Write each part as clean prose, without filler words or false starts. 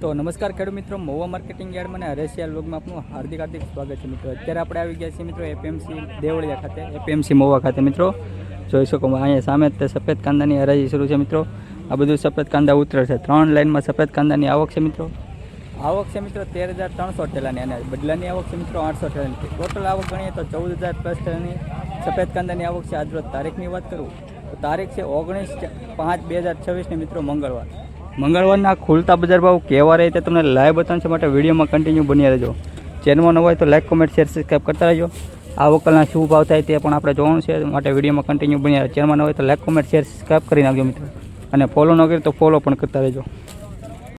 तो नमस्कार खेडूत मित्रों, महुआ मार्केटिंग यार्ड में हरेशिया व्लॉग में आपનું हार्दिक स्वागत है मित्रों। અત્યારે આપણે આવી ગયા છીએ મિત્રો એપીએમસી દેવળિયા ખાતે, એપીએમસી મहुआ ખાતે મિત્રો જોઈ શકો અહીંયા સામે તે સફેદ કાંદાની હરાજી શરૂ છે મિત્રો। આ બધું સફેદ કાંદા ઉતરે છે, 3 લાઈનમાં સફેદ કાંદાની આવક છે મિત્રો। આવક છે મિત્રો 13,300 ઠેલાની અને બદલાની આવક છે મિત્રો 800 ઠેલાની। ટોટલ આવક ગણીએ તો 14,000 પ્લસ ઠેલાની સફેદ કાંદાની આવક છે। આજરોજ તારીખની વાત કરું તો તારીખ છે 19/5/2026 ની મિત્રો મંગળવારના ખુલતા બજાર ભાવ કેવા રહે તે તમને લાઈવ બતાવશે માટે વિડીયોમાં કન્ટિન્યુ બની રહેજો। ચેનલમાં ન હોય તો લાઈક કોમેન્ટ શેર સબસ્ક્રાઈબ કરતા રહેજો। આ વકલના શું ભાવ થાય તે પણ આપણે જોવાનું છે માટે વિડીયોમાં કન્ટિન્યુ બની રહે। ચેનલમાં ન હોય તો લાઈક કોમેન્ટ શેર સબસ્ક્રાઈબ કરી નાખજો મિત્રો અને ફોલો ન કરી તો ફોલો પણ કરતા રહેજો।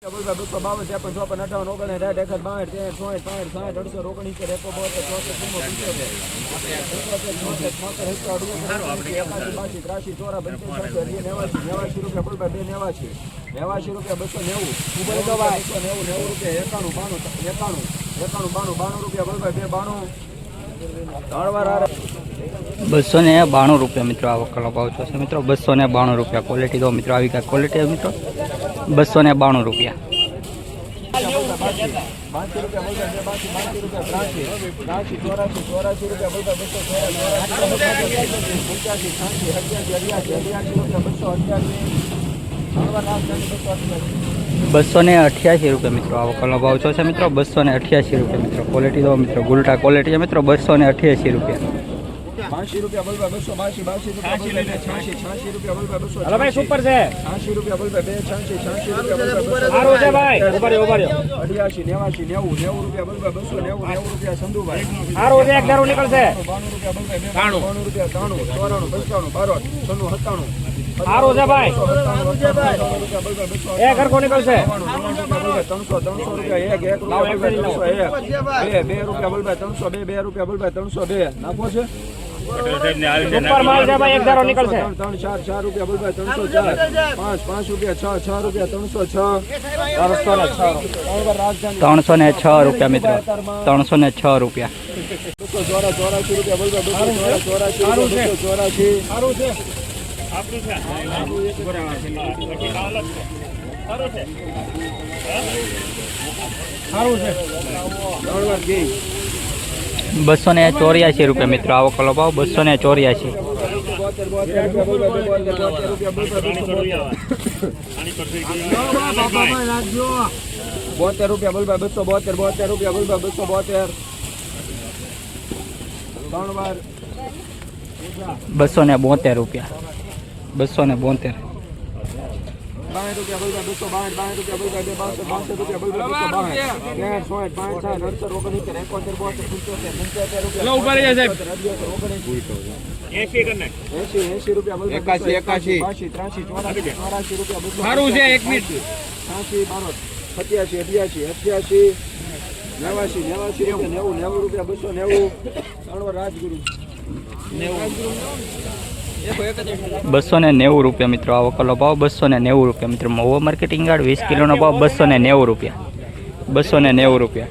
₹292 મિત્રો આ વકલનો ભાવ છે મિત્રો। ₹292 ક્વોલિટી દો મિત્રો, આવી કાંઈ ક્વોલિટી મિત્રો ₹292। ₹288 મિત્રો આ વકલનો ભાવ છે મિત્રો। ₹288 મિત્રો ક્વોલિટી દો મિત્રો, ગુલટા ક્વોલિટી છે મિત્રો। ₹288। हेलो भाई सुपर से निकल से भाई घर को निकल से सुपर माल से भाई एक निकल से ₹4 बोल 304 ₹5 ₹306 મિત્રો ₹306। ₹284 મિત્રો આ વકલનો ભાવ ₹284। ₹272 ₹290 મિત્રો આ વકલનો ભાવ ₹290 મિત્રો। મहुआ માર્કેટિંગ યાર્ડ 20 કિલોનો ભાવ ₹290। ₹290।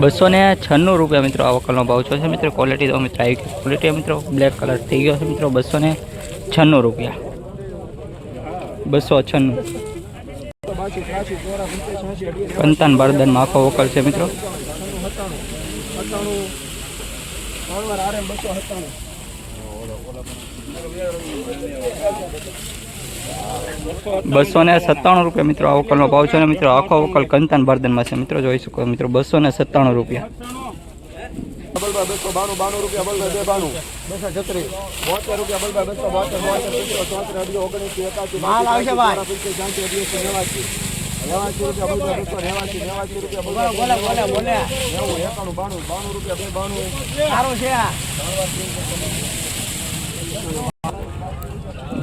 ₹296 મિત્રો આ વકલનો ભાવ છે મિત્રો। ક્વોલિટી તો મિત્રો આવી ક્વોલિટી મિત્રો બ્લેક કલર થઈ ગયો છે મિત્રો। ₹296। 296 કંતાન બરદનમાં આખો વકલ છે મિત્રો। 297 મિત્રો આ વકલનો ભાવ છે મિત્રો। આખો વકલ કંતાન બરદનમાં છે મિત્રો, જોઈ શકો મિત્રો। ₹297।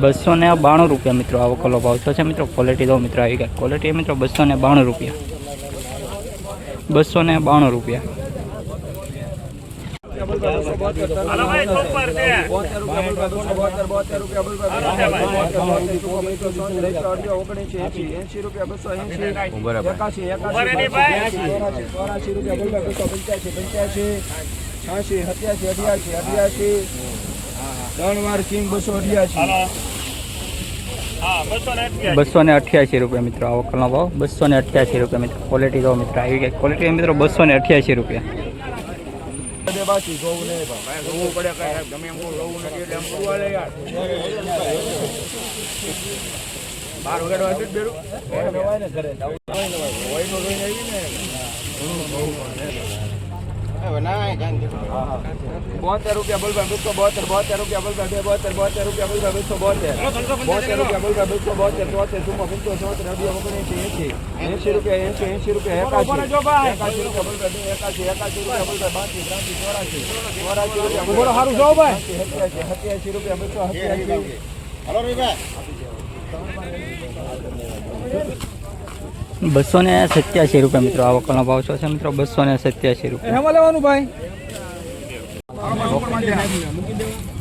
₹292 મિત્રો આ વકલનો ભાવ છે મિત્રો। ક્વોલિટી દો મિત્રો, આવી ગઈ ક્વોલિટી મિત્રો। ₹292। હાલો ભાઈ સુપર છે 3 વાર કિંગ 288 હા 288 288 રૂપિયા મિત્રો આ વકલનો ભાવ 288 રૂપિયા મિત્રો ક્વોલિટી જો મિત્રો આવી ગઈ ક્વોલિટી મિત્રો 288 રૂપિયા બાકી જોવું નહીં ભાઈ જોવું પડે કઈ ગમે એમ જોવું નથી એટલે એમ કરવા લે યાર 12 વગાડવા છે બેરું નવાય ને ઘરે હોય નો જોઈને આવી ને હવે ના જાન 72 રૂપિયા બોલવા 272 રૂપિયા બોલવા 72 રૂપિયા બોલવા 272 રૂપિયા બોલવા 272 સુમો 75 80 રૂપિયા 80 રૂપિયા 81 રૂપિયા 81 રૂપિયા બોલવા 82 રૂપિયા બોલો સારું જો ભાઈ 87 રૂપિયા 287 હાલો રે ભાઈ 287 રૂપિયા મિત્રો આ વકલનો ભાવ છે મિત્રો 287 રૂપિયા હેમાં લેવાનું ભાઈ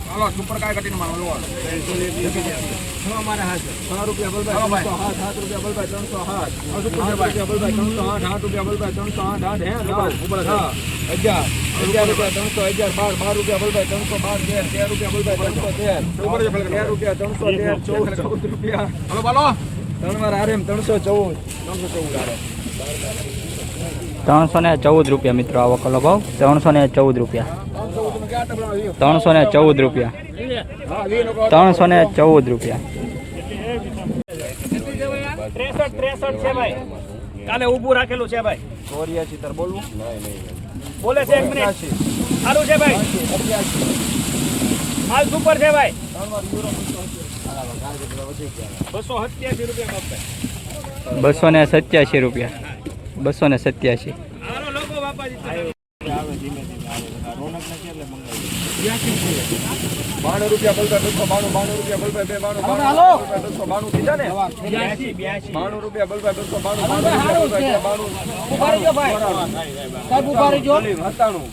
હાલો સુપર કાય કટીને મારો લો અમારે હાથ 6 રૂપિયા બોલભાઈ 7 રૂપિયા બોલભાઈ 308 રૂપિયા બોલભાઈ 308 હે ઉપર 11 રૂપિયા 300 12 રૂપિયા બોલભાઈ 312 13 રૂપિયા બોલભાઈ 313 રૂપિયા 313 14 રૂપિયા હાલો બોલો 3 વાર આરએમ 314 314 રૂપિયા મિત્રો આ વકલનો ભાવ 314 રૂપિયા 314 રૂપિયા 314 રૂપિયા 63 છે ભાઈ કાલે ઊભું રાખેલું છે ભાઈ 84 તાર બોલવું બોલે છે 1 મિનિટ સારું છે ભાઈ માલ સુપર છે ભાઈ 287 રૂપિયા કપ 287 રૂપિયા 287 હાલો લોકો બાપાજી 92 રૂપિયા બોલભાઈ 292 રૂપિયા બોલભાઈ 292 કીધા ને 92 રૂપિયા બોલભાઈ 292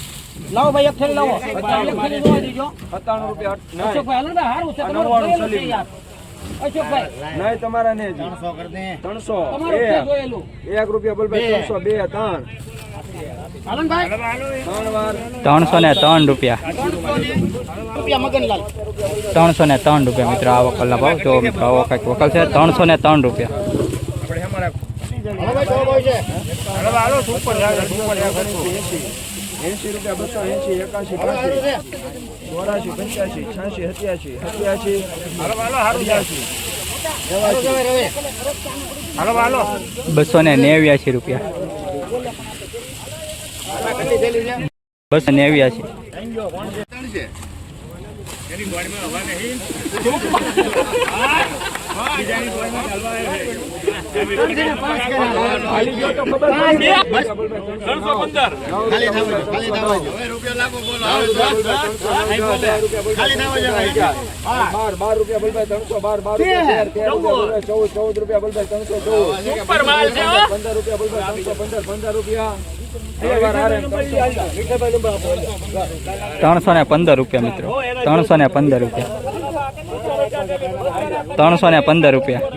લાવો ભાઈ એક થેલી લાવો એક થેલી જોવા દીજો 97 રૂપિયા અશોકભાઈ હાલો ને હારું છે તમારું જોયેલું છે યાર અશોકભાઈ નહીં તમારા ને 300 કરી દે 300 તમારું છે જોયેલું 1 રૂપિયા બોલભાઈ 302 3 આનંદભાઈ 3 વાર 303 રૂપિયા રૂપિયા મગનલાલ 303 રૂપિયા મિત્રો આ વકલનો ભાવ જો મિત્રો આવો કંઈક વકલ છે 303 રૂપિયા આપણે અમારા હાલો ભાઈ જો ભાઈ છે હાલો સુપર છે 80 રૂપિયા 280 81 85 84 85 હાલો સારું છે હાલો હાલો 289 રૂપિયા 289 એની બોડીમાં હવા નહીં ખાલી ગયો તો ખબર પડી 315 ખાલી થાવ હવે રૂપિયા લાગો બોલો ખાલી થાવ જાય 12 રૂપિયા બોલભાઈ 312 રૂપિયા 14 રૂપિયા બોલભાઈ 314 સુપર માલ છે 15 રૂપિયા બોલભાઈ 315 રૂપિયા 315 રૂપિયા મિત્રો 315 રૂપિયા 315 રૂપિયા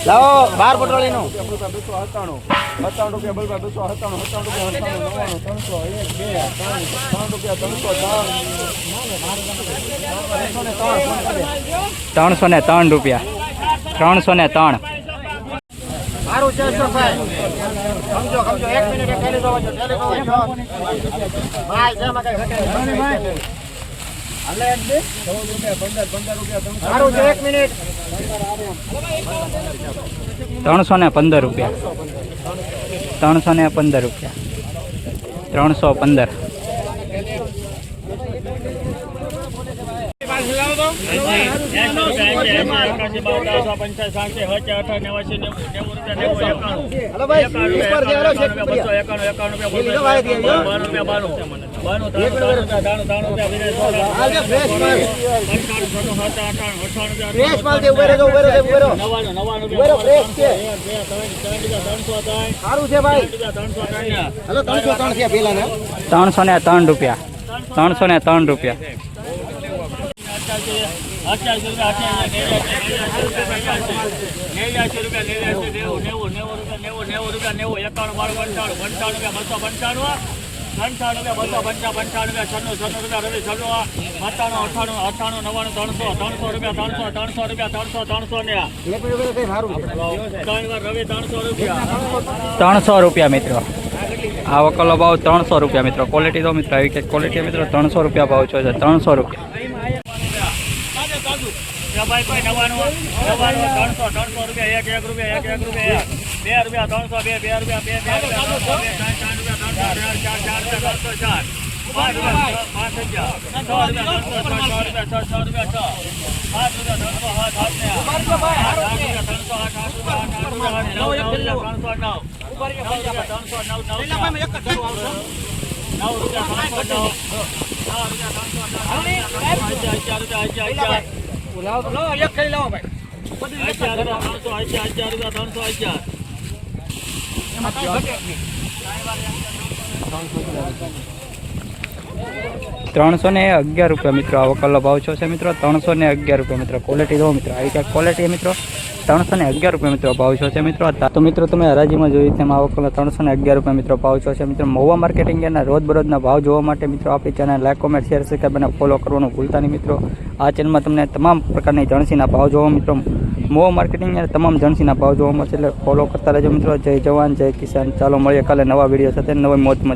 લાવો 12 પટોળી નો 297 રૂપિયા બોલભાઈ 297 ત્રણસો ને 3 રૂપિયા 303 સારું છે અશોકભાઈ સમજો 1 મિનિટ એક થેલી જોવા જો થેલી જોવા ભાઈ છે માં કઈ ઘટે ભાઈ હાલે એક દે 15 રૂપિયા સારું છે 1 મિનિટ 315 રૂપિયા 315 રૂપિયા 315 હેલો ભાઈ ઉપર જે હેલો છે 291 રૂપિયા હાલ જે ફ્રેશ માલ ફ્રેશ માલ છે ઉભેરો જો ઉભેરો ફ્રેશ છે સારું છે ભાઈ હલો 303 છે પેલા ના 303 રૂપિયા 303 રૂપિયા એક મિનિટ ઉભેરો કઈ સારું છે 300 રૂપિયા મિત્રો આ વકલનો ભાવ 300 રૂપિયા મિત્રો ક્વોલિટી તો મિત્રો આવી કે ક્વોલિટી મિત્રો 300 રૂપિયા ભાવ છે 300 રૂપિયા ભાઈ ભાઈ 99 300 રૂપિયા 1 રૂપિયા 2 રૂપિયા 300 2 રૂપિયા 311 રૂપિયા મિત્રો આ વકલનો ભાવ છે મિત્રો 311 રૂપિયા મિત્રો ક્વોલિટી જો મિત્રો આવી ક્યાંક ક્વોલિટી મિત્રો 311 રૂપિયા મિત્રો ભાવ છે મિત્રો તો મિત્રો તમે હરાજીમાં જોયું તેમ આ વકલનો 311 રૂપિયા મિત્રો ભાવ છે મિત્રો મહુવા માર્કેટિંગ યાર્ડના રોજબરોજના ભાવ જોવા માટે મિત્રો આપણી channel like comment share subscribe અને ફોલો કરવાનું ભૂલતા નહીં મિત્રો આ ચેનલમાં તમને તમામ પ્રકારની જણસીના ભાવ જોવા મિત્રો મહુવા માર્કેટિંગ યાર્ડ તમામ જણસીના ભાવ જોવા મળશે એટલે ફોલો કરતા રહેજો મિત્રો જય જવાન જય કિસાન ચાલો મળીએ કાલે નવા વિડીયો સાથે નવી મોજ